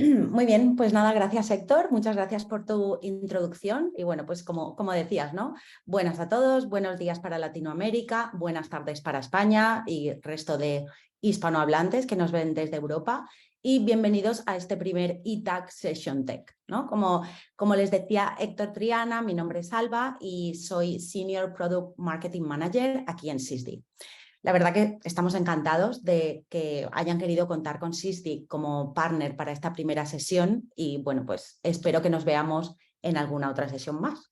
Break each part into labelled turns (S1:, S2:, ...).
S1: Muy bien, pues nada, gracias Héctor, muchas gracias por tu introducción y bueno, pues como decías, ¿no? Buenas a todos, buenos días para Latinoamérica, buenas tardes para España y resto de hispanohablantes que nos ven desde Europa y bienvenidos a este primer eTag Session Tech, ¿no? Como les decía Héctor Triana, mi nombre es Alba y soy Senior Product Marketing Manager aquí en Sysdig. La verdad que estamos encantados de que hayan querido contar con Sysdig como partner para esta primera sesión y bueno, pues espero que nos veamos en alguna otra sesión más.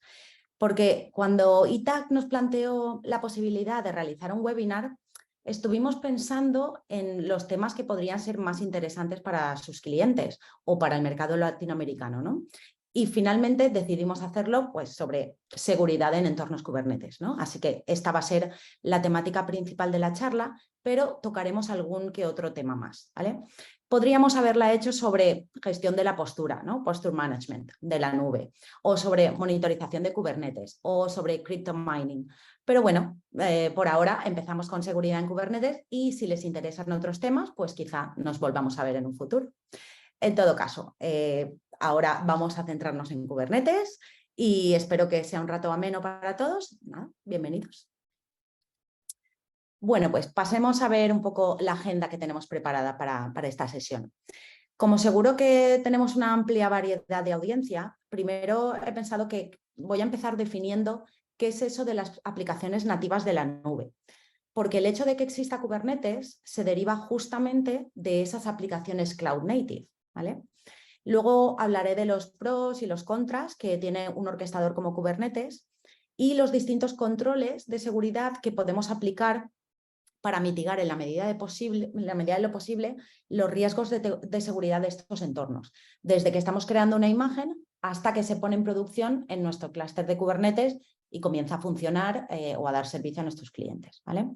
S1: Porque cuando eTag nos planteó la posibilidad de realizar un webinar, estuvimos pensando en los temas que podrían ser más interesantes para sus clientes o para el mercado latinoamericano, ¿no? Y finalmente decidimos hacerlo pues, sobre seguridad en entornos Kubernetes, ¿no? Así que esta va a ser la temática principal de la charla, pero tocaremos algún que otro tema más, ¿vale? Podríamos haberla hecho sobre gestión de la postura, ¿no? Posture Management de la nube, o sobre monitorización de Kubernetes, o sobre crypto mining. Pero bueno, por ahora empezamos con seguridad en Kubernetes y si les interesan otros temas, pues quizá nos volvamos a ver en un futuro. En todo caso, ahora vamos a centrarnos en Kubernetes y espero que sea un rato ameno para todos. Nada, bienvenidos. Bueno, pues pasemos a ver un poco la agenda que tenemos preparada para esta sesión. Como seguro que tenemos una amplia variedad de audiencia, primero he pensado que voy a empezar definiendo qué es eso de las aplicaciones nativas de la nube. Porque el hecho de que exista Kubernetes se deriva justamente de esas aplicaciones cloud native, ¿vale? Luego hablaré de los pros y los contras que tiene un orquestador como Kubernetes y los distintos controles de seguridad que podemos aplicar para mitigar en la medida de lo posible los riesgos de seguridad de estos entornos, desde que estamos creando una imagen hasta que se pone en producción en nuestro clúster de Kubernetes y comienza a funcionar o a dar servicio a nuestros clientes, ¿vale?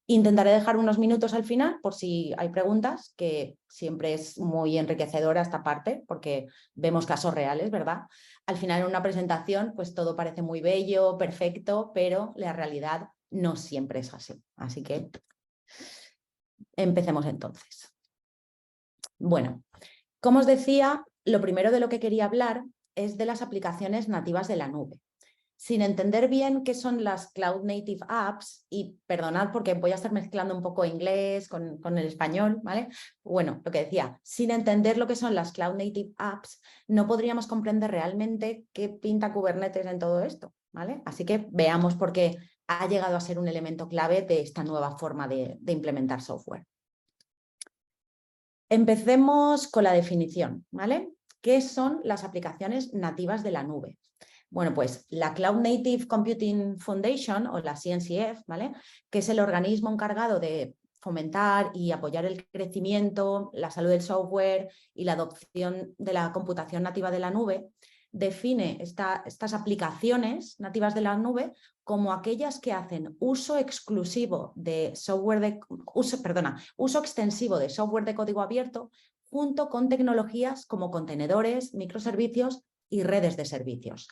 S1: Intentaré dejar unos minutos al final por si hay preguntas, que siempre es muy enriquecedora esta parte porque vemos casos reales, ¿verdad? Al final en una presentación pues todo parece muy bello, perfecto, pero la realidad no siempre es así. Así que empecemos entonces. Bueno, como os decía, lo primero de lo que quería hablar es de las aplicaciones nativas de la nube. Sin entender bien qué son las Cloud Native Apps, y perdonad porque voy a estar mezclando un poco inglés con el español, ¿vale? Bueno, lo que decía, sin entender lo que son las Cloud Native Apps, no podríamos comprender realmente qué pinta Kubernetes en todo esto, ¿vale? Así que veamos por qué ha llegado a ser un elemento clave de esta nueva forma de implementar software. Empecemos con la definición, ¿vale? ¿Qué son las aplicaciones nativas de la nube? Bueno, pues la Cloud Native Computing Foundation o la CNCF, ¿vale? Que es el organismo encargado de fomentar y apoyar el crecimiento, la salud del software y la adopción de la computación nativa de la nube, define estas aplicaciones nativas de la nube como aquellas que hacen uso exclusivo de uso extensivo de software de código abierto junto con tecnologías como contenedores, microservicios y redes de servicios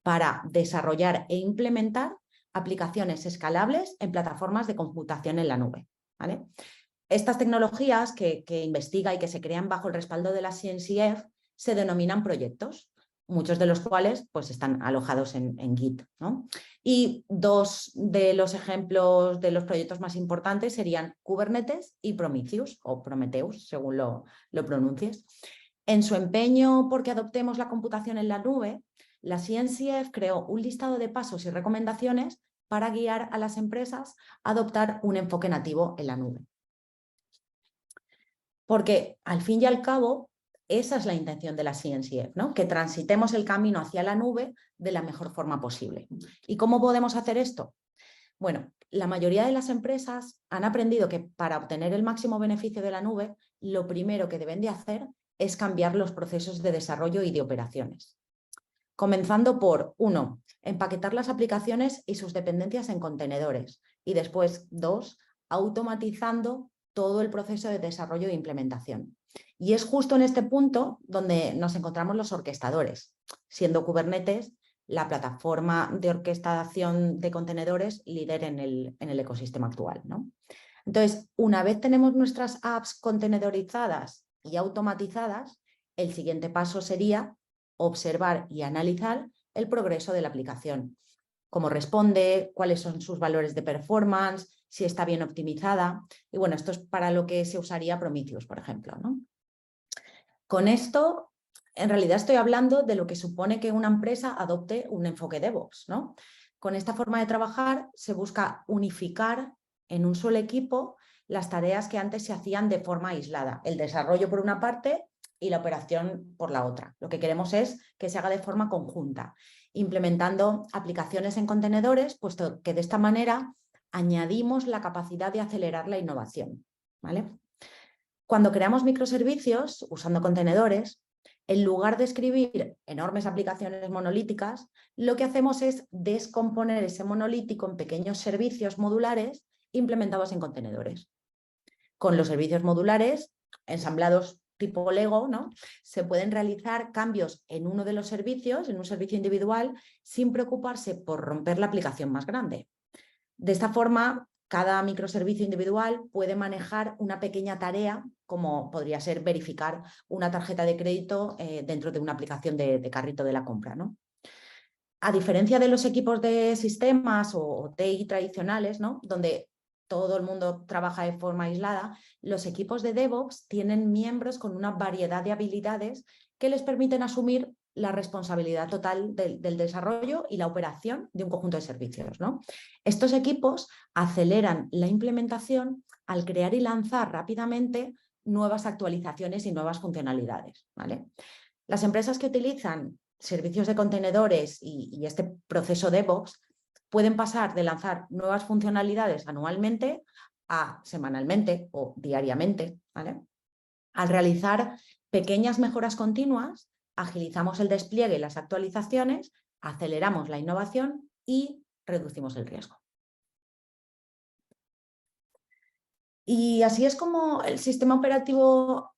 S1: para desarrollar e implementar aplicaciones escalables en plataformas de computación en la nube, ¿vale? Estas tecnologías que investiga y que se crean bajo el respaldo de la CNCF se denominan proyectos, muchos de los cuales pues, están alojados en Git, ¿no? Y dos de los ejemplos de los proyectos más importantes serían Kubernetes y Prometheus, o Prometheus, según lo pronuncies. En su empeño porque adoptemos la computación en la nube, la CNCF creó un listado de pasos y recomendaciones para guiar a las empresas a adoptar un enfoque nativo en la nube. Porque al fin y al cabo, esa es la intención de la CNCF, ¿no? Que transitemos el camino hacia la nube de la mejor forma posible. ¿Y cómo podemos hacer esto? Bueno, la mayoría de las empresas han aprendido que para obtener el máximo beneficio de la nube, lo primero que deben de hacer es cambiar los procesos de desarrollo y de operaciones. Comenzando por, 1, empaquetar las aplicaciones y sus dependencias en contenedores. Y después, 2, automatizando todo el proceso de desarrollo e implementación. Y es justo en este punto donde nos encontramos los orquestadores, siendo Kubernetes la plataforma de orquestación de contenedores líder en el ecosistema actual, ¿no? Entonces, una vez tenemos nuestras apps contenedorizadas y automatizadas, el siguiente paso sería observar y analizar el progreso de la aplicación. Cómo responde, cuáles son sus valores de performance, si está bien optimizada. Y bueno, esto es para lo que se usaría Prometheus, por ejemplo, ¿no? Con esto, en realidad estoy hablando de lo que supone que una empresa adopte un enfoque DevOps, ¿no? Con esta forma de trabajar se busca unificar en un solo equipo las tareas que antes se hacían de forma aislada. El desarrollo por una parte y la operación por la otra. Lo que queremos es que se haga de forma conjunta, implementando aplicaciones en contenedores, puesto que de esta manera añadimos la capacidad de acelerar la innovación, ¿vale? Cuando creamos microservicios usando contenedores, en lugar de escribir enormes aplicaciones monolíticas, lo que hacemos es descomponer ese monolítico en pequeños servicios modulares implementados en contenedores. Con los servicios modulares, ensamblados tipo Lego, ¿no?, se pueden realizar cambios en uno de los servicios, en un servicio individual, sin preocuparse por romper la aplicación más grande. De esta forma, cada microservicio individual puede manejar una pequeña tarea, como podría ser verificar una tarjeta de crédito dentro de una aplicación de carrito de la compra, ¿no? A diferencia de los equipos de sistemas o TI tradicionales, ¿no?, donde todo el mundo trabaja de forma aislada, los equipos de DevOps tienen miembros con una variedad de habilidades que les permiten asumir la responsabilidad total del desarrollo y la operación de un conjunto de servicios, ¿no? Estos equipos aceleran la implementación al crear y lanzar rápidamente nuevas actualizaciones y nuevas funcionalidades, ¿vale? Las empresas que utilizan servicios de contenedores y este proceso DevOps pueden pasar de lanzar nuevas funcionalidades anualmente a semanalmente o diariamente, ¿vale? Al realizar pequeñas mejoras continuas, agilizamos el despliegue y las actualizaciones, aceleramos la innovación y reducimos el riesgo. Y así es como el sistema operativo,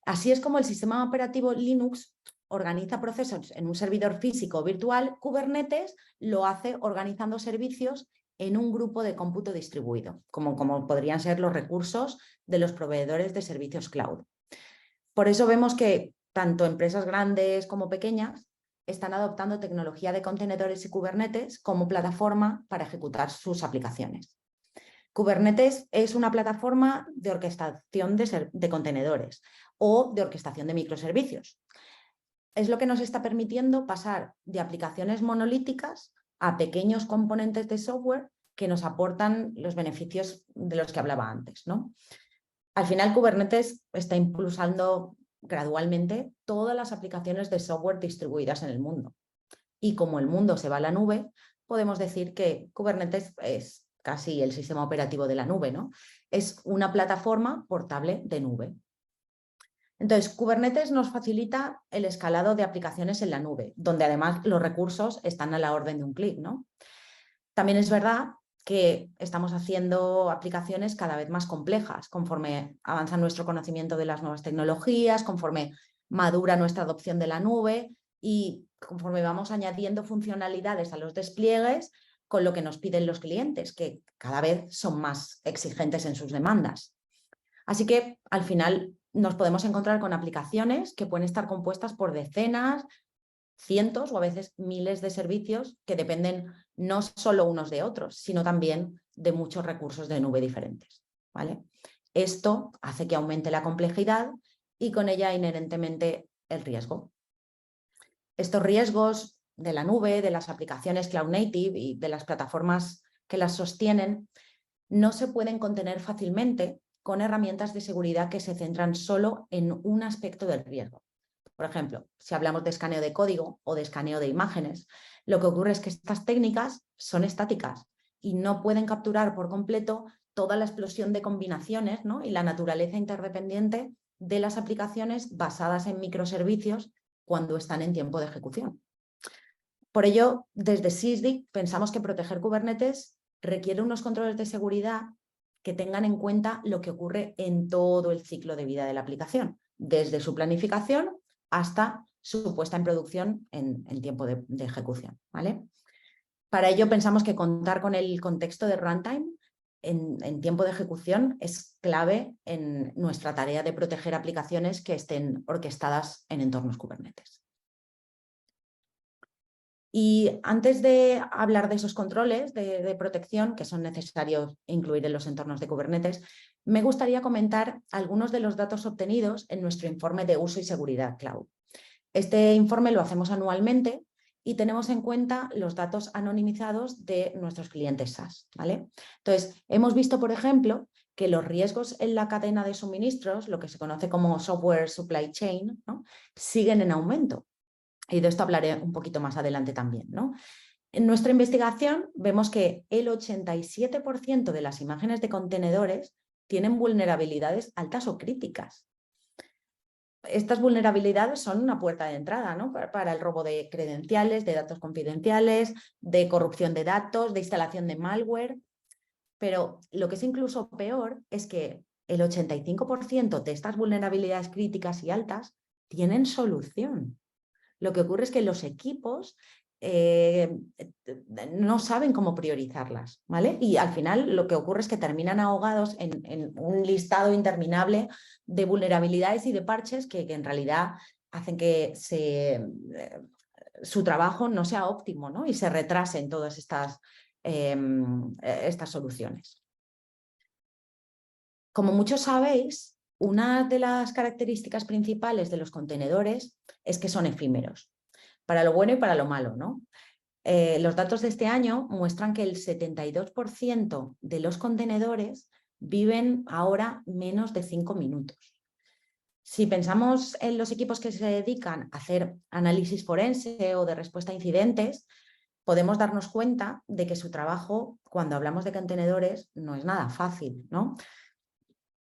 S1: así es como el sistema operativo Linux organiza procesos en un servidor físico o virtual. Kubernetes lo hace organizando servicios en un grupo de cómputo distribuido, como podrían ser los recursos de los proveedores de servicios cloud. Por eso vemos que tanto empresas grandes como pequeñas están adoptando tecnología de contenedores y Kubernetes como plataforma para ejecutar sus aplicaciones. Kubernetes es una plataforma de orquestación de contenedores o de orquestación de microservicios. Es lo que nos está permitiendo pasar de aplicaciones monolíticas a pequeños componentes de software que nos aportan los beneficios de los que hablaba antes, ¿no? Al final, Kubernetes está impulsando gradualmente todas las aplicaciones de software distribuidas en el mundo. Y como el mundo se va a la nube, podemos decir que Kubernetes es casi el sistema operativo de la nube, ¿no? Es una plataforma portable de nube. Entonces, Kubernetes nos facilita el escalado de aplicaciones en la nube, donde además los recursos están a la orden de un clic, ¿no? También es verdad que estamos haciendo aplicaciones cada vez más complejas conforme avanza nuestro conocimiento de las nuevas tecnologías, conforme madura nuestra adopción de la nube y conforme vamos añadiendo funcionalidades a los despliegues con lo que nos piden los clientes, que cada vez son más exigentes en sus demandas. Así que al final nos podemos encontrar con aplicaciones que pueden estar compuestas por decenas, cientos o a veces miles de servicios que dependen no solo unos de otros, sino también de muchos recursos de nube diferentes, ¿vale? Esto hace que aumente la complejidad y con ella inherentemente el riesgo. Estos riesgos de la nube, de las aplicaciones cloud native y de las plataformas que las sostienen no se pueden contener fácilmente con herramientas de seguridad que se centran solo en un aspecto del riesgo. Por ejemplo, si hablamos de escaneo de código o de escaneo de imágenes, lo que ocurre es que estas técnicas son estáticas y no pueden capturar por completo toda la explosión de combinaciones, ¿no?, y la naturaleza interdependiente de las aplicaciones basadas en microservicios cuando están en tiempo de ejecución. Por ello, desde SysDig pensamos que proteger Kubernetes requiere unos controles de seguridad que tengan en cuenta lo que ocurre en todo el ciclo de vida de la aplicación, desde su planificación hasta su puesta en producción en tiempo de ejecución, ¿vale? Para ello pensamos que contar con el contexto de runtime en tiempo de ejecución es clave en nuestra tarea de proteger aplicaciones que estén orquestadas en entornos Kubernetes. Y antes de hablar de esos controles de protección que son necesarios incluir en los entornos de Kubernetes, me gustaría comentar algunos de los datos obtenidos en nuestro informe de uso y seguridad cloud. Este informe lo hacemos anualmente y tenemos en cuenta los datos anonimizados de nuestros clientes SaaS, ¿vale? Entonces, hemos visto, por ejemplo, que los riesgos en la cadena de suministros, lo que se conoce como software supply chain, ¿no?, siguen en aumento. Y de esto hablaré un poquito más adelante también, ¿no? En nuestra investigación vemos que el 87% de las imágenes de contenedores tienen vulnerabilidades altas o críticas. Estas vulnerabilidades son una puerta de entrada, ¿no?, para el robo de credenciales, de datos confidenciales, de corrupción de datos, de instalación de malware. Pero lo que es incluso peor es que el 85% de estas vulnerabilidades críticas y altas tienen solución. Lo que ocurre es que los equipos no saben cómo priorizarlas, ¿vale? Y al final lo que ocurre es que terminan ahogados en un listado interminable de vulnerabilidades y de parches que en realidad hacen que su trabajo no sea óptimo, ¿no?, y se retrasen todas estas soluciones. Como muchos sabéis, una de las características principales de los contenedores es que son efímeros, para lo bueno y para lo malo, ¿no? Los datos de este año muestran que el 72% de los contenedores viven ahora menos de 5 minutos. Si pensamos en los equipos que se dedican a hacer análisis forense o de respuesta a incidentes, podemos darnos cuenta de que su trabajo, cuando hablamos de contenedores, no es nada fácil, ¿no?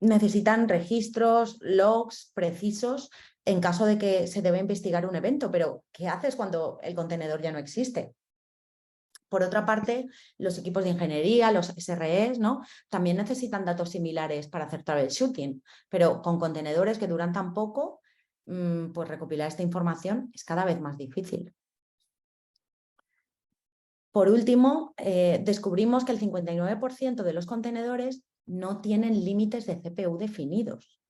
S1: Necesitan registros, logs precisos en caso de que se deba investigar un evento, pero ¿qué haces cuando el contenedor ya no existe? Por otra parte, los equipos de ingeniería, los SREs, ¿no?, también necesitan datos similares para hacer troubleshooting, pero con contenedores que duran tan poco, pues recopilar esta información es cada vez más difícil. Por último, descubrimos que el 59% de los contenedores no tienen límites de CPU definidos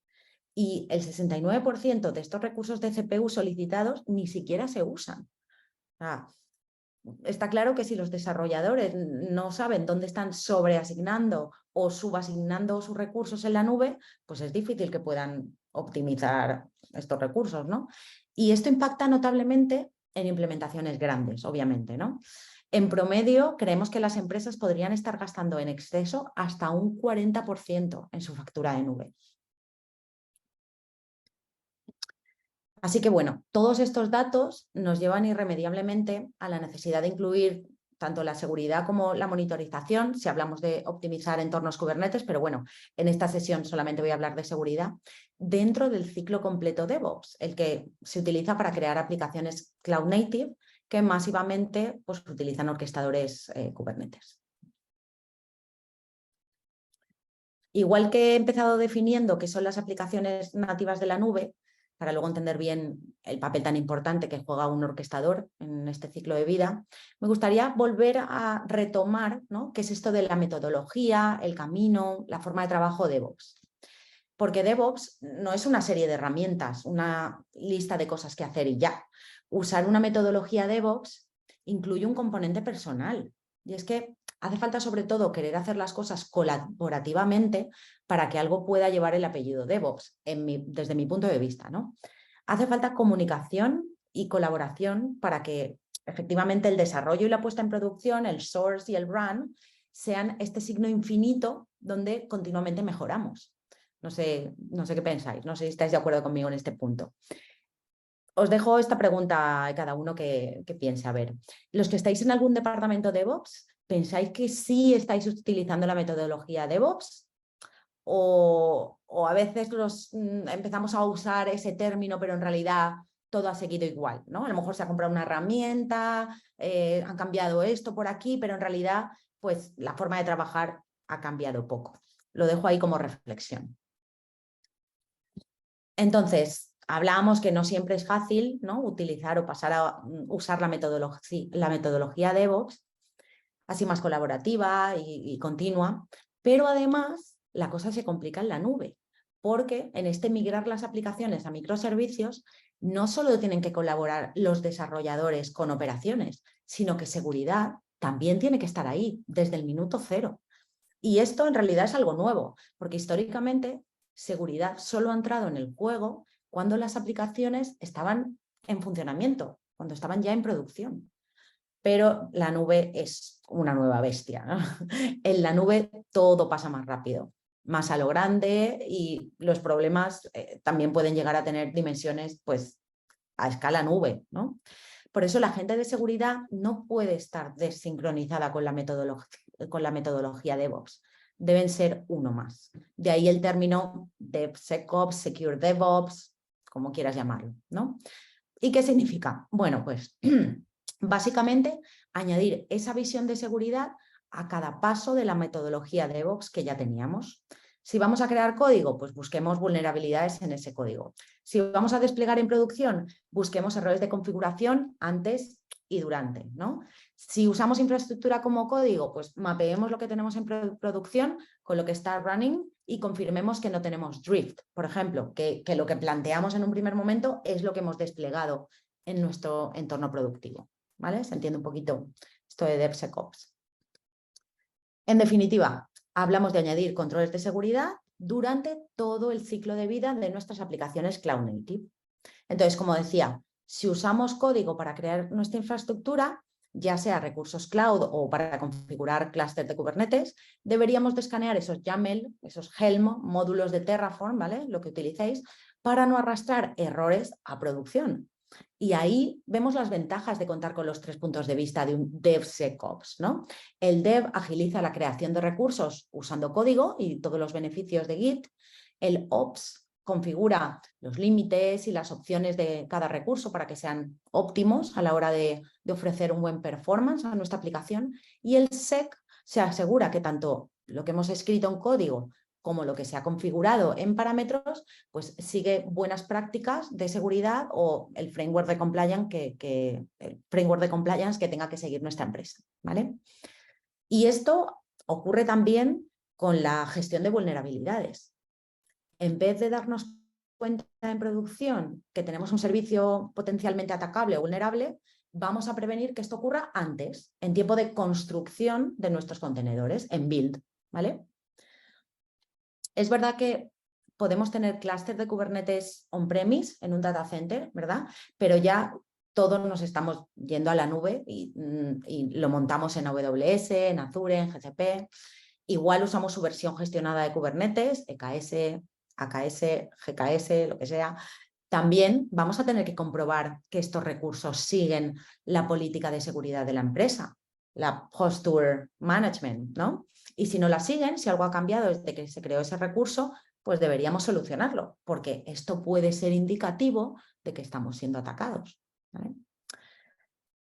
S1: y el 69% de estos recursos de CPU solicitados ni siquiera se usan. Está claro que si los desarrolladores no saben dónde están sobreasignando o subasignando sus recursos en la nube, pues es difícil que puedan optimizar estos recursos, ¿no? Y esto impacta notablemente en implementaciones grandes, obviamente, ¿no? En promedio, creemos que las empresas podrían estar gastando en exceso hasta un 40% en su factura de nube. Así que bueno, todos estos datos nos llevan irremediablemente a la necesidad de incluir tanto la seguridad como la monitorización, si hablamos de optimizar entornos Kubernetes, pero bueno, en esta sesión solamente voy a hablar de seguridad, dentro del ciclo completo DevOps, el que se utiliza para crear aplicaciones Cloud Native que masivamente pues, utilizan orquestadores Kubernetes. Igual que he empezado definiendo qué son las aplicaciones nativas de la nube, para luego entender bien el papel tan importante que juega un orquestador en este ciclo de vida, me gustaría volver a retomar, ¿no?, qué es esto de la metodología, el camino, la forma de trabajo DevOps. Porque DevOps no es una serie de herramientas, una lista de cosas que hacer y ya. Usar una metodología DevOps incluye un componente personal. Y es que hace falta sobre todo querer hacer las cosas colaborativamente para que algo pueda llevar el apellido DevOps, desde mi punto de vista, ¿no? Hace falta comunicación y colaboración para que efectivamente el desarrollo y la puesta en producción, el source y el run, sean este signo infinito donde continuamente mejoramos. No sé qué pensáis, no sé si estáis de acuerdo conmigo en este punto. Os dejo esta pregunta a cada uno que piense. A ver, los que estáis en algún departamento DevOps, ¿pensáis que sí estáis utilizando la metodología DevOps? ¿O a veces empezamos a usar ese término, pero en realidad todo ha seguido igual, ¿no? A lo mejor se ha comprado una herramienta, han cambiado esto por aquí, pero en realidad pues, la forma de trabajar ha cambiado poco. Lo dejo ahí como reflexión. Entonces, hablábamos que no siempre es fácil, ¿no?, utilizar o pasar a usar la metodología DevOps, así más colaborativa y continua, Pero además la cosa se complica en la nube, porque en este migrar las aplicaciones a microservicios no solo tienen que colaborar los desarrolladores con operaciones, sino que seguridad también tiene que estar ahí desde el minuto cero. Y esto en realidad es algo nuevo, porque históricamente seguridad solo ha entrado en el juego cuando las aplicaciones estaban en funcionamiento, cuando estaban ya en producción. Pero la nube es una nueva bestia, ¿no? En la nube todo pasa más rápido, más a lo grande, y los problemas también pueden llegar a tener dimensiones pues, a escala nube, ¿no? Por eso la gente de seguridad no puede estar desincronizada con la metodología DevOps. Deben ser uno más. De ahí el término DevSecOps, Secure DevOps, como quieras llamarlo, ¿no? ¿Y qué significa? Bueno, pues básicamente añadir esa visión de seguridad a cada paso de la metodología DevOps que ya teníamos. Si vamos a crear código, pues busquemos vulnerabilidades en ese código. Si vamos a desplegar en producción, busquemos errores de configuración antes y durante, ¿no? Si usamos infraestructura como código, pues mapeemos lo que tenemos en producción con lo que está running y confirmemos que no tenemos drift, por ejemplo, que lo que planteamos en un primer momento es lo que hemos desplegado en nuestro entorno productivo, ¿vale? Se entiende un poquito esto de DevSecOps. En definitiva, hablamos de añadir controles de seguridad durante todo el ciclo de vida de nuestras aplicaciones Cloud Native. Entonces, como decía, si usamos código para crear nuestra infraestructura, ya sea recursos cloud o para configurar clústeres de Kubernetes, deberíamos de escanear esos YAML, esos Helm, módulos de Terraform, ¿vale? Lo que utilicéis, para no arrastrar errores a producción. Y ahí vemos las ventajas de contar con los 3 puntos de vista de un DevSecOps, ¿no? El Dev agiliza la creación de recursos usando código y todos los beneficios de Git. El Ops configura los límites y las opciones de cada recurso para que sean óptimos a la hora de ofrecer un buen performance a nuestra aplicación. Y el Sec se asegura que tanto lo que hemos escrito en código como lo que se ha configurado en parámetros, pues sigue buenas prácticas de seguridad o el framework de compliance que tenga que seguir nuestra empresa, ¿vale? Y esto ocurre también con la gestión de vulnerabilidades. En vez de darnos cuenta en producción que tenemos un servicio potencialmente atacable o vulnerable, vamos a prevenir que esto ocurra antes, en tiempo de construcción de nuestros contenedores, en build, ¿vale? Es verdad que podemos tener clústeres de Kubernetes on-premise en un data center, ¿verdad? Pero ya todos nos estamos yendo a la nube y lo montamos en AWS, en Azure, en GCP. Igual usamos su versión gestionada de Kubernetes, EKS, AKS, GKS, lo que sea. También vamos a tener que comprobar que estos recursos siguen la política de seguridad de la empresa, la posture management, ¿no? Y si no la siguen, si algo ha cambiado desde que se creó ese recurso, pues deberíamos solucionarlo, porque esto puede ser indicativo de que estamos siendo atacados, ¿vale?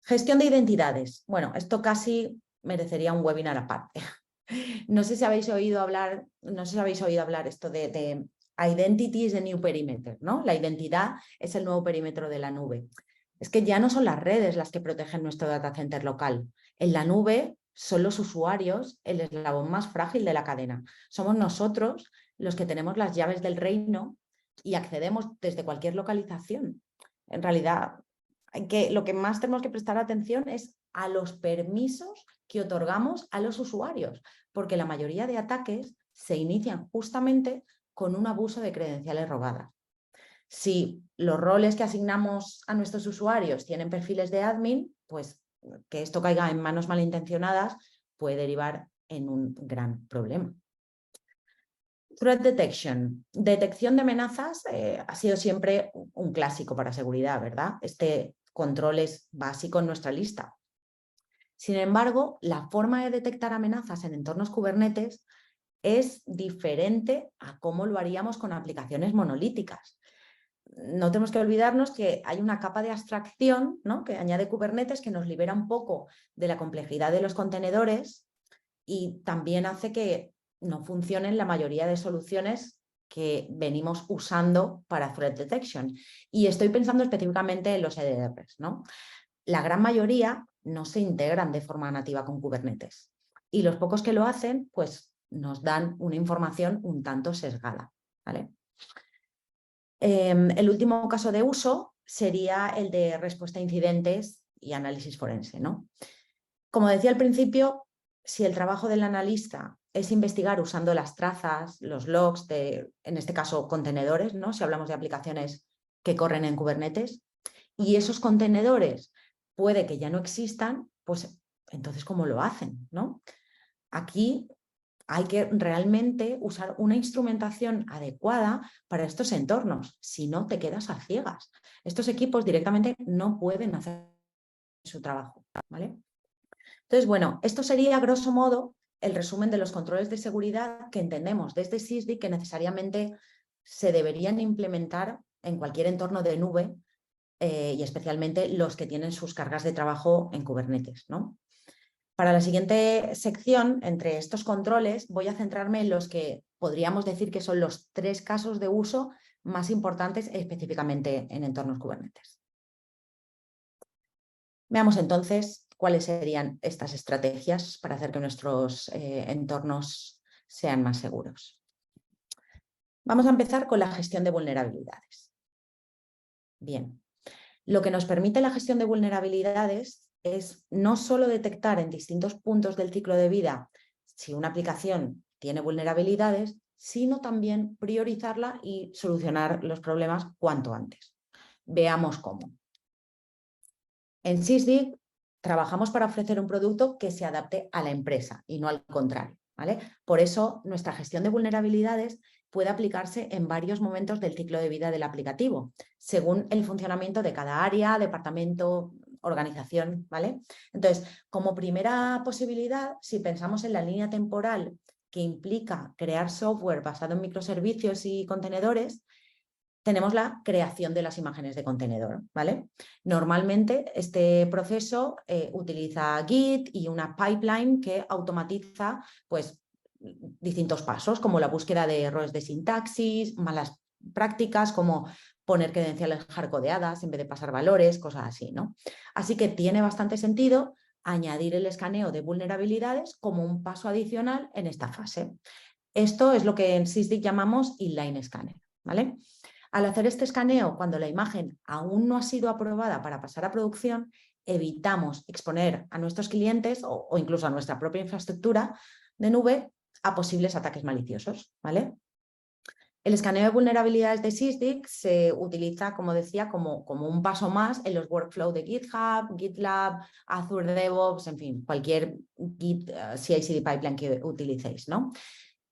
S1: Gestión de identidades. Bueno, esto casi merecería un webinar aparte. No sé si habéis oído hablar, esto de identity is the new perimeter, ¿no? La identidad es el nuevo perímetro de la nube. Es que ya no son las redes las que protegen nuestro data center local. En la nube son los usuarios el eslabón más frágil de la cadena. Somos nosotros los que tenemos las llaves del reino y accedemos desde cualquier localización. En realidad, lo que más tenemos que prestar atención es a los permisos que otorgamos a los usuarios, porque la mayoría de ataques se inician justamente con un abuso de credenciales robadas. Si los roles que asignamos a nuestros usuarios tienen perfiles de admin, pues que esto caiga en manos malintencionadas puede derivar en un gran problema. Threat Detection. Detección de amenazas ha sido siempre un clásico para seguridad, ¿verdad? Este control es básico en nuestra lista. Sin embargo, la forma de detectar amenazas en entornos Kubernetes es diferente a cómo lo haríamos con aplicaciones monolíticas. No tenemos que olvidarnos que hay una capa de abstracción, ¿no?, que añade Kubernetes, que nos libera un poco de la complejidad de los contenedores y también hace que no funcionen la mayoría de soluciones que venimos usando para Threat Detection. Y estoy pensando específicamente en los EDRs, ¿no? La gran mayoría no se integran de forma nativa con Kubernetes. Y los pocos que lo hacen, pues nos dan una información un tanto sesgada, ¿vale? El último caso de uso sería el de respuesta a incidentes y análisis forense, ¿no? Como decía al principio, si el trabajo del analista es investigar usando las trazas, los logs de, en este caso, contenedores, ¿no? Si hablamos de aplicaciones que corren en Kubernetes, y esos contenedores puede que ya no existan, pues entonces, ¿cómo lo hacen, ¿no? Aquí hay que realmente usar una instrumentación adecuada para estos entornos, si no te quedas a ciegas. Estos equipos directamente no pueden hacer su trabajo, ¿vale? Entonces, bueno, esto sería a grosso modo el resumen de los controles de seguridad que entendemos desde SysDig que necesariamente se deberían implementar en cualquier entorno de nube y especialmente los que tienen sus cargas de trabajo en Kubernetes, ¿no? Para la siguiente sección, entre estos controles, voy a centrarme en los que podríamos decir que son los 3 casos de uso más importantes específicamente en entornos Kubernetes. Veamos entonces cuáles serían estas estrategias para hacer que nuestros entornos sean más seguros. Vamos a empezar con la gestión de vulnerabilidades. Bien, lo que nos permite la gestión de vulnerabilidades es no solo detectar en distintos puntos del ciclo de vida si una aplicación tiene vulnerabilidades, sino también priorizarla y solucionar los problemas cuanto antes. Veamos cómo. En SysDig trabajamos para ofrecer un producto que se adapte a la empresa y no al contrario, ¿vale? Por eso nuestra gestión de vulnerabilidades puede aplicarse en varios momentos del ciclo de vida del aplicativo, según el funcionamiento de cada área, departamento, organización, ¿vale? Entonces, como primera posibilidad, si pensamos en la línea temporal que implica crear software basado en microservicios y contenedores, tenemos la creación de las imágenes de contenedor, ¿vale? Normalmente este proceso utiliza Git y una pipeline que automatiza pues, distintos pasos, como la búsqueda de errores de sintaxis, malas prácticas, como poner credenciales hardcodeadas en vez de pasar valores, cosas así, ¿no? Así que tiene bastante sentido añadir el escaneo de vulnerabilidades como un paso adicional en esta fase. Esto es lo que en SysDig llamamos inline scanner, ¿vale? Al hacer este escaneo, cuando la imagen aún no ha sido aprobada para pasar a producción, evitamos exponer a nuestros clientes o incluso a nuestra propia infraestructura de nube a posibles ataques maliciosos, ¿vale? El escaneo de vulnerabilidades de SysDig se utiliza, como decía, como un paso más en los workflows de GitHub, GitLab, Azure DevOps, en fin, cualquier Git, CI/CD pipeline que utilicéis, ¿no?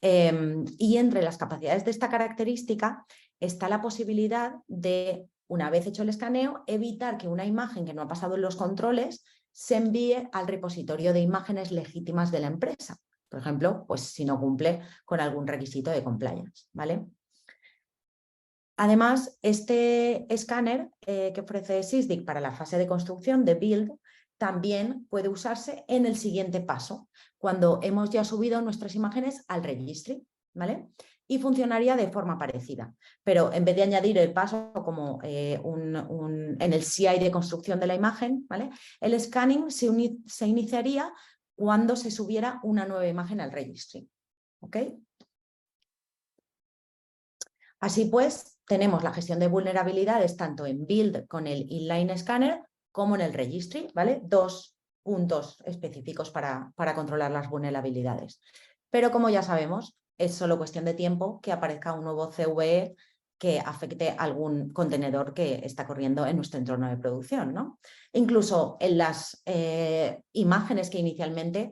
S1: Y entre las capacidades de esta característica está la posibilidad de, una vez hecho el escaneo, evitar que una imagen que no ha pasado en los controles se envíe al repositorio de imágenes legítimas de la empresa. Por ejemplo, pues si no cumple con algún requisito de compliance, ¿vale? Además, este escáner que ofrece SysDig para la fase de construcción de build también puede usarse en el siguiente paso, cuando hemos ya subido nuestras imágenes al registry, ¿vale? Y funcionaría de forma parecida, pero en vez de añadir el paso como en el CI de construcción de la imagen, ¿vale? El scanning se iniciaría cuando se subiera una nueva imagen al registry, ¿ok? Así pues, tenemos la gestión de vulnerabilidades tanto en build con el inline scanner como en el registry, ¿vale? 2 puntos específicos para controlar las vulnerabilidades. Pero como ya sabemos, es solo cuestión de tiempo que aparezca un nuevo CVE que afecte a algún contenedor que está corriendo en nuestro entorno de producción, ¿no? Incluso en las imágenes que inicialmente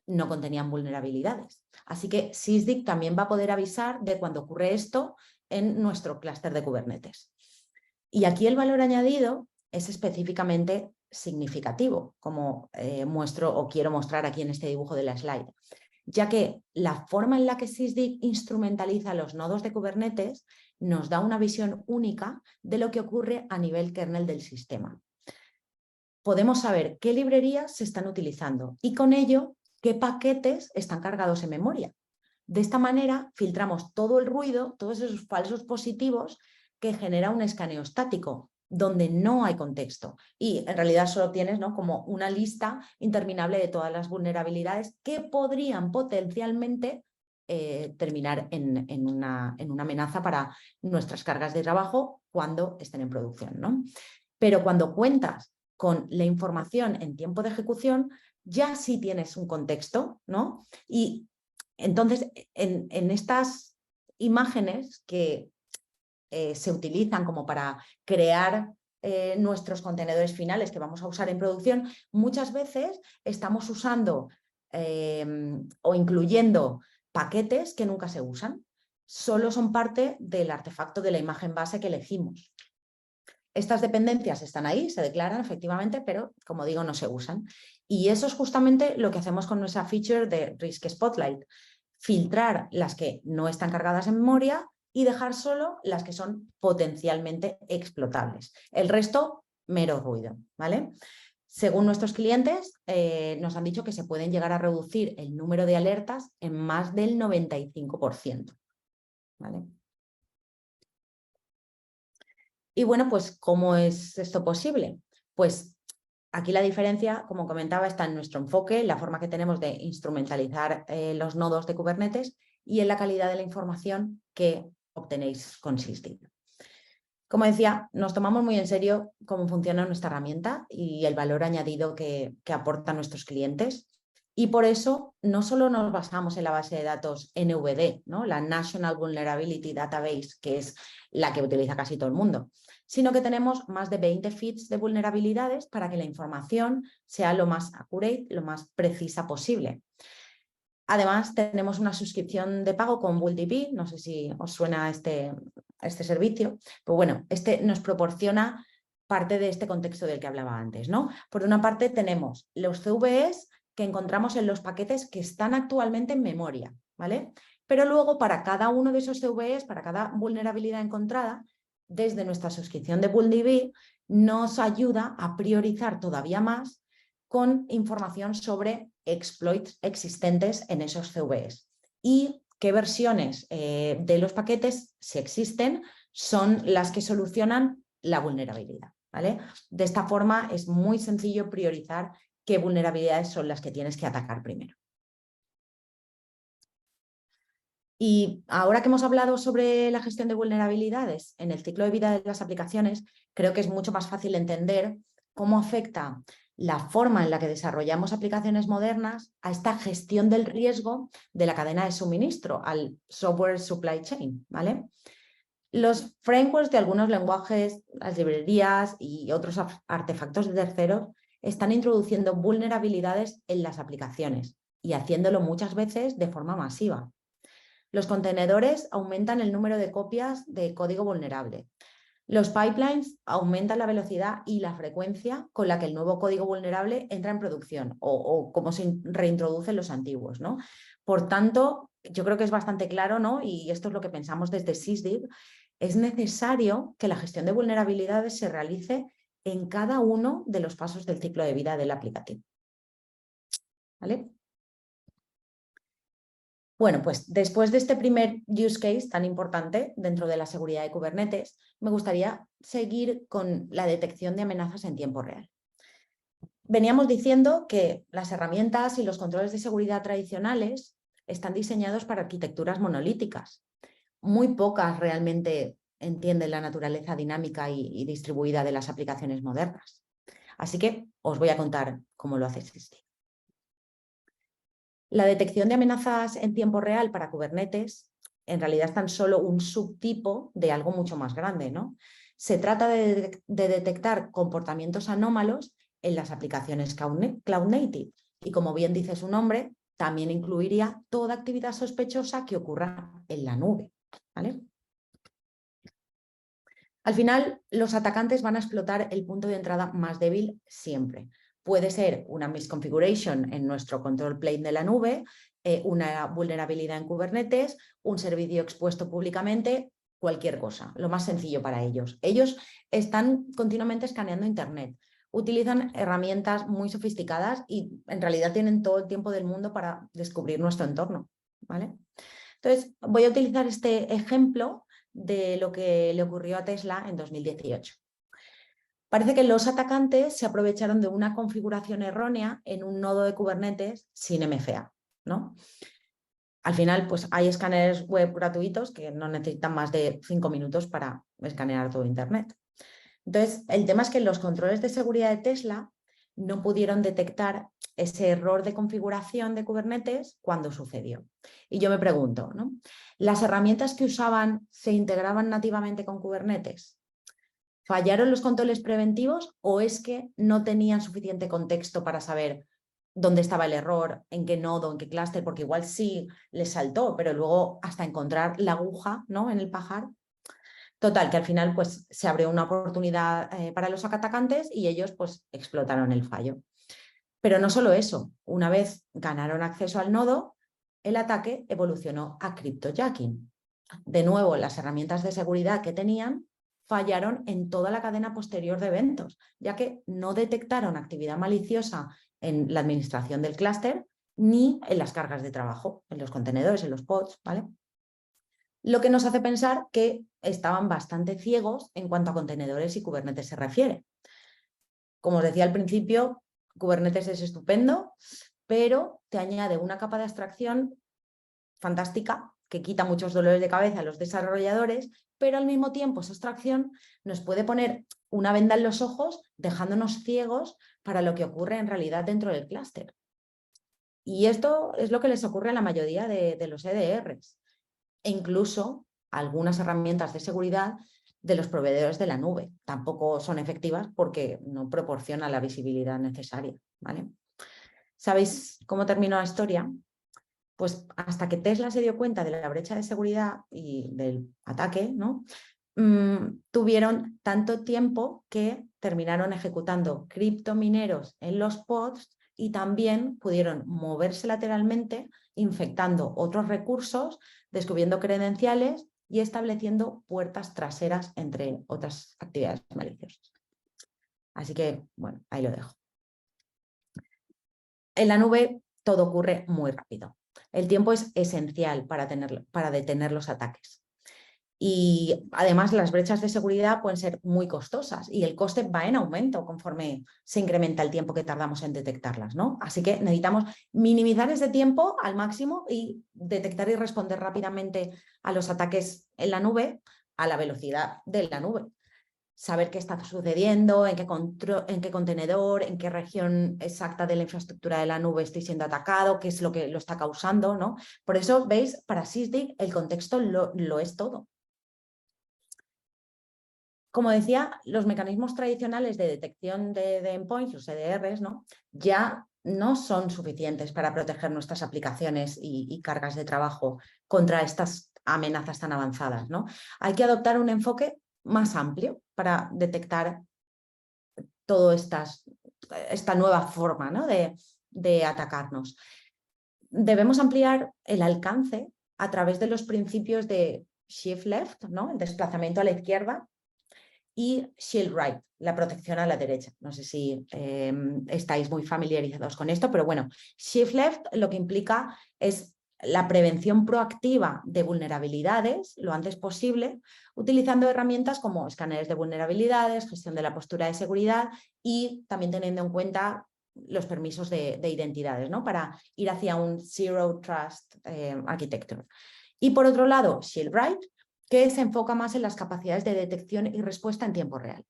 S1: no contenían vulnerabilidades. Así que SysDig también va a poder avisar de cuando ocurre esto en nuestro clúster de Kubernetes. Y aquí el valor añadido es específicamente significativo, como muestro o quiero mostrar aquí en este dibujo de la slide, ya que la forma en la que SysDig instrumentaliza los nodos de Kubernetes nos da una visión única de lo que ocurre a nivel kernel del sistema. Podemos saber qué librerías se están utilizando y con ello qué paquetes están cargados en memoria. De esta manera filtramos todo el ruido, todos esos falsos positivos que genera un escaneo estático, donde no hay contexto. Y en realidad solo tienes, ¿no?, como una lista interminable de todas las vulnerabilidades que podrían potencialmente terminar en una amenaza para nuestras cargas de trabajo cuando estén en producción, ¿no? Pero cuando cuentas con la información en tiempo de ejecución, ya sí tienes un contexto, ¿no? Y entonces, en estas imágenes que se utilizan como para crear nuestros contenedores finales que vamos a usar en producción, muchas veces estamos usando o incluyendo paquetes que nunca se usan. Solo son parte del artefacto de la imagen base que elegimos. Estas dependencias están ahí, se declaran efectivamente, pero como digo, no se usan. Y eso es justamente lo que hacemos con nuestra feature de Risk Spotlight. Filtrar las que no están cargadas en memoria y dejar solo las que son potencialmente explotables. El resto, mero ruido, ¿vale? Según nuestros clientes, nos han dicho que se pueden llegar a reducir el número de alertas en más del 95%, ¿vale? Y bueno, pues ¿cómo es esto posible? Pues aquí la diferencia, como comentaba, está en nuestro enfoque, la forma que tenemos de instrumentalizar los nodos de Kubernetes y en la calidad de la información que obtenéis con Sysdig. Como decía, nos tomamos muy en serio cómo funciona nuestra herramienta y el valor añadido que aportan nuestros clientes. Y por eso no solo nos basamos en la base de datos NVD, ¿no?, la National Vulnerability Database, que es la que utiliza casi todo el mundo, sino que tenemos más de 20 feeds de vulnerabilidades para que la información sea lo más accurate, lo más precisa posible. Además, tenemos una suscripción de pago con BullDB, no sé si os suena este servicio, pero bueno, este nos proporciona parte de este contexto del que hablaba antes, ¿no? Por una parte tenemos los CVEs que encontramos en los paquetes que están actualmente en memoria, ¿vale? Pero luego para cada uno de esos CVEs, para cada vulnerabilidad encontrada, desde nuestra suscripción de BullDB nos ayuda a priorizar todavía más con información sobre exploits existentes en esos CVEs y qué versiones de los paquetes, si existen, son las que solucionan la vulnerabilidad, ¿vale? De esta forma es muy sencillo priorizar qué vulnerabilidades son las que tienes que atacar primero. Y ahora que hemos hablado sobre la gestión de vulnerabilidades en el ciclo de vida de las aplicaciones, creo que es mucho más fácil entender cómo afecta la forma en la que desarrollamos aplicaciones modernas a esta gestión del riesgo de la cadena de suministro, al software supply chain, ¿vale? Los frameworks de algunos lenguajes, las librerías y otros artefactos de terceros están introduciendo vulnerabilidades en las aplicaciones y haciéndolo muchas veces de forma masiva. Los contenedores aumentan el número de copias de código vulnerable. Los pipelines aumentan la velocidad y la frecuencia con la que el nuevo código vulnerable entra en producción o cómo se reintroducen los antiguos, ¿no? Por tanto, yo creo que es bastante claro, ¿no?, y esto es lo que pensamos desde Sysdig, es necesario que la gestión de vulnerabilidades se realice en cada uno de los pasos del ciclo de vida del aplicativo, ¿vale? Bueno, pues después de este primer use case tan importante dentro de la seguridad de Kubernetes, me gustaría seguir con la detección de amenazas en tiempo real. Veníamos diciendo que las herramientas y los controles de seguridad tradicionales están diseñados para arquitecturas monolíticas. Muy pocas realmente entienden la naturaleza dinámica y distribuida de las aplicaciones modernas. Así que os voy a contar cómo lo hace Sysdig. La detección de amenazas en tiempo real para Kubernetes en realidad es tan solo un subtipo de algo mucho más grande, ¿no? Se trata de detectar comportamientos anómalos en las aplicaciones Cloud Native y, como bien dice su nombre, también incluiría toda actividad sospechosa que ocurra en la nube, ¿vale? Al final, los atacantes van a explotar el punto de entrada más débil siempre. Puede ser una misconfiguration en nuestro control plane de la nube, una vulnerabilidad en Kubernetes, un servicio expuesto públicamente, cualquier cosa, lo más sencillo para ellos. Ellos están continuamente escaneando Internet, utilizan herramientas muy sofisticadas y en realidad tienen todo el tiempo del mundo para descubrir nuestro entorno, ¿vale? Entonces, voy a utilizar este ejemplo de lo que le ocurrió a Tesla en 2018. Parece que los atacantes se aprovecharon de una configuración errónea en un nodo de Kubernetes sin MFA, ¿no? Al final, pues hay escáneres web gratuitos que no necesitan más de 5 minutos para escanear todo Internet. Entonces, el tema es que los controles de seguridad de Tesla no pudieron detectar ese error de configuración de Kubernetes cuando sucedió. Y yo me pregunto, ¿no? ¿Las herramientas que usaban se integraban nativamente con Kubernetes? ¿Fallaron los controles preventivos o es que no tenían suficiente contexto para saber dónde estaba el error, en qué nodo, en qué clúster? Porque igual sí les saltó, pero luego hasta encontrar la aguja, ¿no?, en el pajar. Total, que al final pues, se abrió una oportunidad para los atacantes y ellos pues, explotaron el fallo. Pero no solo eso, una vez ganaron acceso al nodo, el ataque evolucionó a cryptojacking. De nuevo, las herramientas de seguridad que tenían fallaron en toda la cadena posterior de eventos, ya que no detectaron actividad maliciosa en la administración del clúster ni en las cargas de trabajo, en los contenedores, en los pods, ¿vale? Lo que nos hace pensar que estaban bastante ciegos en cuanto a contenedores y Kubernetes se refiere. Como os decía al principio, Kubernetes es estupendo, pero te añade una capa de abstracción fantástica que quita muchos dolores de cabeza a los desarrolladores, pero al mismo tiempo esa abstracción nos puede poner una venda en los ojos dejándonos ciegos para lo que ocurre en realidad dentro del clúster. Y esto es lo que les ocurre a la mayoría de los EDRs e incluso algunas herramientas de seguridad de los proveedores de la nube. Tampoco son efectivas porque no proporcionan la visibilidad necesaria, ¿vale? ¿Sabéis cómo terminó la historia? Pues hasta que Tesla se dio cuenta de la brecha de seguridad y del ataque, ¿no? Tuvieron tanto tiempo que terminaron ejecutando criptomineros en los pods y también pudieron moverse lateralmente infectando otros recursos, descubriendo credenciales y estableciendo puertas traseras entre otras actividades maliciosas. Así que, bueno, ahí lo dejo. En la nube todo ocurre muy rápido. El tiempo es esencial para detener los ataques. Y además las brechas de seguridad pueden ser muy costosas y el coste va en aumento conforme se incrementa el tiempo que tardamos en detectarlas, ¿no? Así que necesitamos minimizar ese tiempo al máximo y detectar y responder rápidamente a los ataques en la nube a la velocidad de la nube. Saber qué está sucediendo, en qué contenedor, en qué región exacta de la infraestructura de la nube estoy siendo atacado, qué es lo que lo está causando, ¿no? Por eso, veis, para Sysdig el contexto lo es todo. Como decía, los mecanismos tradicionales de detección de endpoints, los EDRs, ¿no?, ya no son suficientes para proteger nuestras aplicaciones y cargas de trabajo contra estas amenazas tan avanzadas, ¿no? Hay que adoptar un enfoque más amplio para detectar toda esta nueva forma, ¿no?, de atacarnos. Debemos ampliar el alcance a través de los principios de shift left, ¿no?, el desplazamiento a la izquierda, y shield right, la protección a la derecha. No sé si estáis muy familiarizados con esto, pero bueno, shift left lo que implica es la prevención proactiva de vulnerabilidades lo antes posible, utilizando herramientas como escáneres de vulnerabilidades, gestión de la postura de seguridad y también teniendo en cuenta los permisos de identidades, ¿no?, para ir hacia un Zero Trust Architecture. Y por otro lado, shield right, que se enfoca más en las capacidades de detección y respuesta en tiempo real.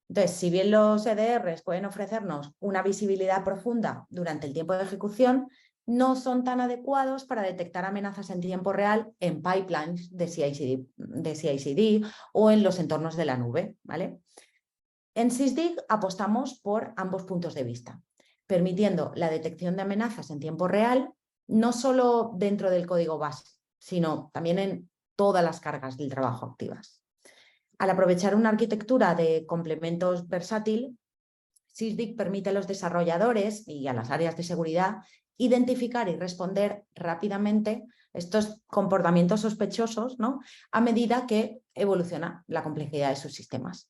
S1: Entonces, si bien los EDRs pueden ofrecernos una visibilidad profunda durante el tiempo de ejecución, no son tan adecuados para detectar amenazas en tiempo real en pipelines de CI/CD o en los entornos de la nube, ¿vale? En Sysdig apostamos por ambos puntos de vista, permitiendo la detección de amenazas en tiempo real, no solo dentro del código base, sino también en todas las cargas del trabajo activas. Al aprovechar una arquitectura de complementos versátil, Sysdig permite a los desarrolladores y a las áreas de seguridad identificar y responder rápidamente estos comportamientos sospechosos, ¿no?, a medida que evoluciona la complejidad de sus sistemas.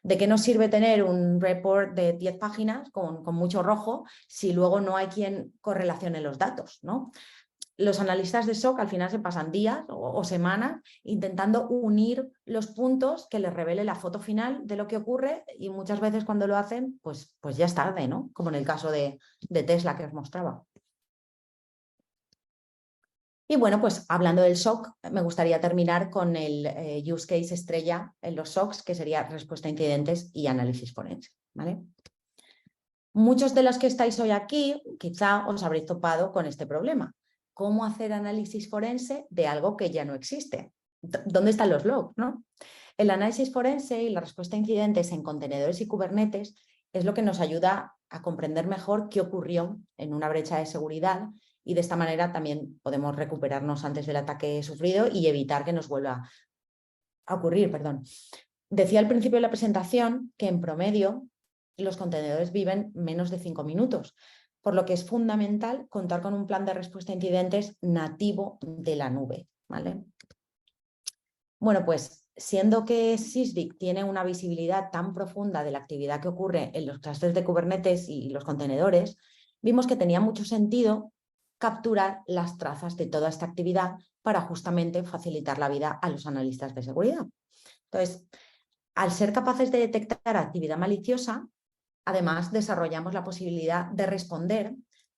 S1: ¿De qué nos sirve tener un report de 10 páginas con mucho rojo si luego no hay quien correlacione los datos, ¿no? los analistas de SOC al final se pasan días o semanas intentando unir los puntos que les revele la foto final de lo que ocurre, y muchas veces cuando lo hacen, pues ya es tarde, ¿no? Como en el caso de Tesla que os mostraba. Y bueno, pues hablando del SOC, me gustaría terminar con el use case estrella en los SOCs, que sería respuesta a incidentes y análisis forense, ¿vale? Muchos de los que estáis hoy aquí quizá os habréis topado con este problema. ¿Cómo hacer análisis forense de algo que ya no existe? ¿Dónde están los logs, no? El análisis forense y la respuesta a incidentes en contenedores y Kubernetes es lo que nos ayuda a comprender mejor qué ocurrió en una brecha de seguridad, y de esta manera también podemos recuperarnos antes del ataque sufrido y evitar que nos vuelva a ocurrir. Perdón. Decía al principio de la presentación que en promedio los contenedores viven menos de 5 minutos, por lo que es fundamental contar con un plan de respuesta a incidentes nativo de la nube, ¿vale? Bueno, pues siendo que Sysdig tiene una visibilidad tan profunda de la actividad que ocurre en los clusters de Kubernetes y los contenedores, vimos que tenía mucho sentido capturar las trazas de toda esta actividad para justamente facilitar la vida a los analistas de seguridad. Entonces, al ser capaces de detectar actividad maliciosa, además desarrollamos la posibilidad de responder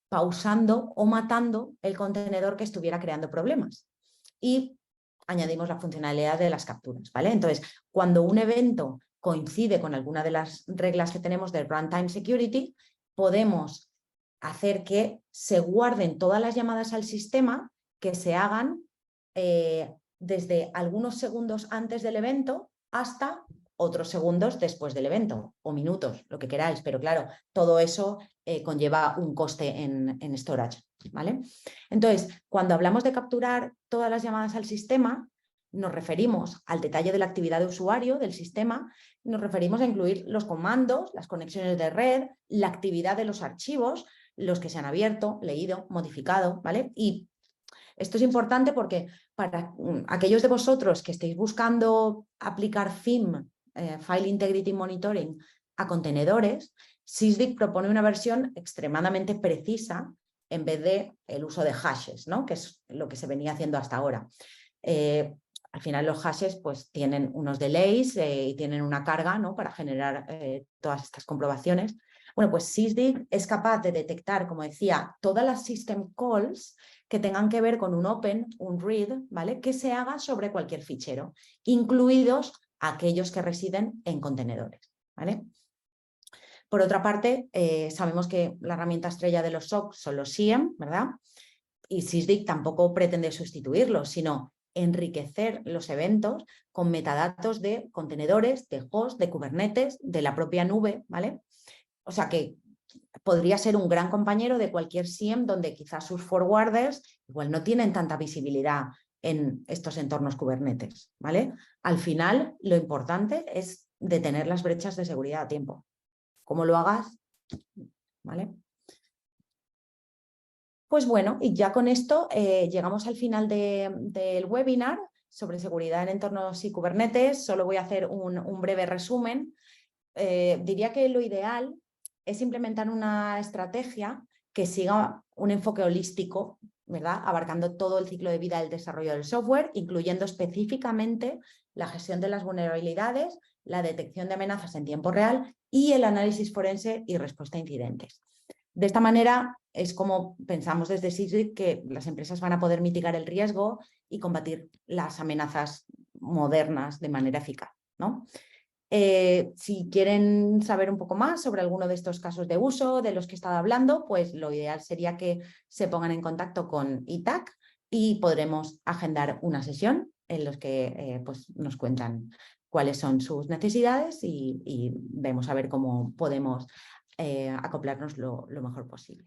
S1: pausando o matando el contenedor que estuviera creando problemas. Y añadimos la funcionalidad de las capturas, ¿vale? Entonces, cuando un evento coincide con alguna de las reglas que tenemos del Runtime Security, podemos hacer que se guarden todas las llamadas al sistema que se hagan desde algunos segundos antes del evento hasta otros segundos después del evento, o minutos, lo que queráis, pero claro, todo eso conlleva un coste en storage, ¿vale? Entonces, cuando hablamos de capturar todas las llamadas al sistema, nos referimos al detalle de la actividad de usuario del sistema, nos referimos a incluir los comandos, las conexiones de red, la actividad de los archivos, los que se han abierto, leído, modificado, ¿vale? Y esto es importante porque para aquellos de vosotros que estéis buscando aplicar FIM, File Integrity Monitoring, a contenedores, Sysdig propone una versión extremadamente precisa en vez de el uso de hashes, ¿no? Que es lo que se venía haciendo hasta ahora. Al final los hashes pues tienen unos delays y tienen una carga, ¿no? Para generar todas estas comprobaciones. Bueno, pues Sysdig es capaz de detectar, como decía, todas las system calls que tengan que ver con un open, un read, ¿vale? Que se haga sobre cualquier fichero, incluidos aquellos que residen en contenedores, ¿vale? Por otra parte, sabemos que la herramienta estrella de los SOC son los SIEM, ¿verdad? Y Sysdig tampoco pretende sustituirlos, sino enriquecer los eventos con metadatos de contenedores, de host, de Kubernetes, de la propia nube, ¿vale? O sea que podría ser un gran compañero de cualquier SIEM donde quizás sus forwarders igual no tienen tanta visibilidad en estos entornos Kubernetes, ¿vale? Al final, lo importante es detener las brechas de seguridad a tiempo. ¿Cómo lo hagas? ¿Vale? Pues bueno, y ya con esto llegamos al final del webinar sobre seguridad en entornos y Kubernetes. Solo voy a hacer un breve resumen. Diría que lo ideal es implementar una estrategia que siga un enfoque holístico, ¿verdad? Abarcando todo el ciclo de vida del desarrollo del software, incluyendo específicamente la gestión de las vulnerabilidades, la detección de amenazas en tiempo real y el análisis forense y respuesta a incidentes. De esta manera es como pensamos desde Sysdig que las empresas van a poder mitigar el riesgo y combatir las amenazas modernas de manera eficaz, ¿no? Si quieren saber un poco más sobre alguno de estos casos de uso de los que he estado hablando, pues lo ideal sería que se pongan en contacto con ITAC y podremos agendar una sesión en los que pues nos cuentan cuáles son sus necesidades y vemos a ver cómo podemos acoplarnos lo mejor posible.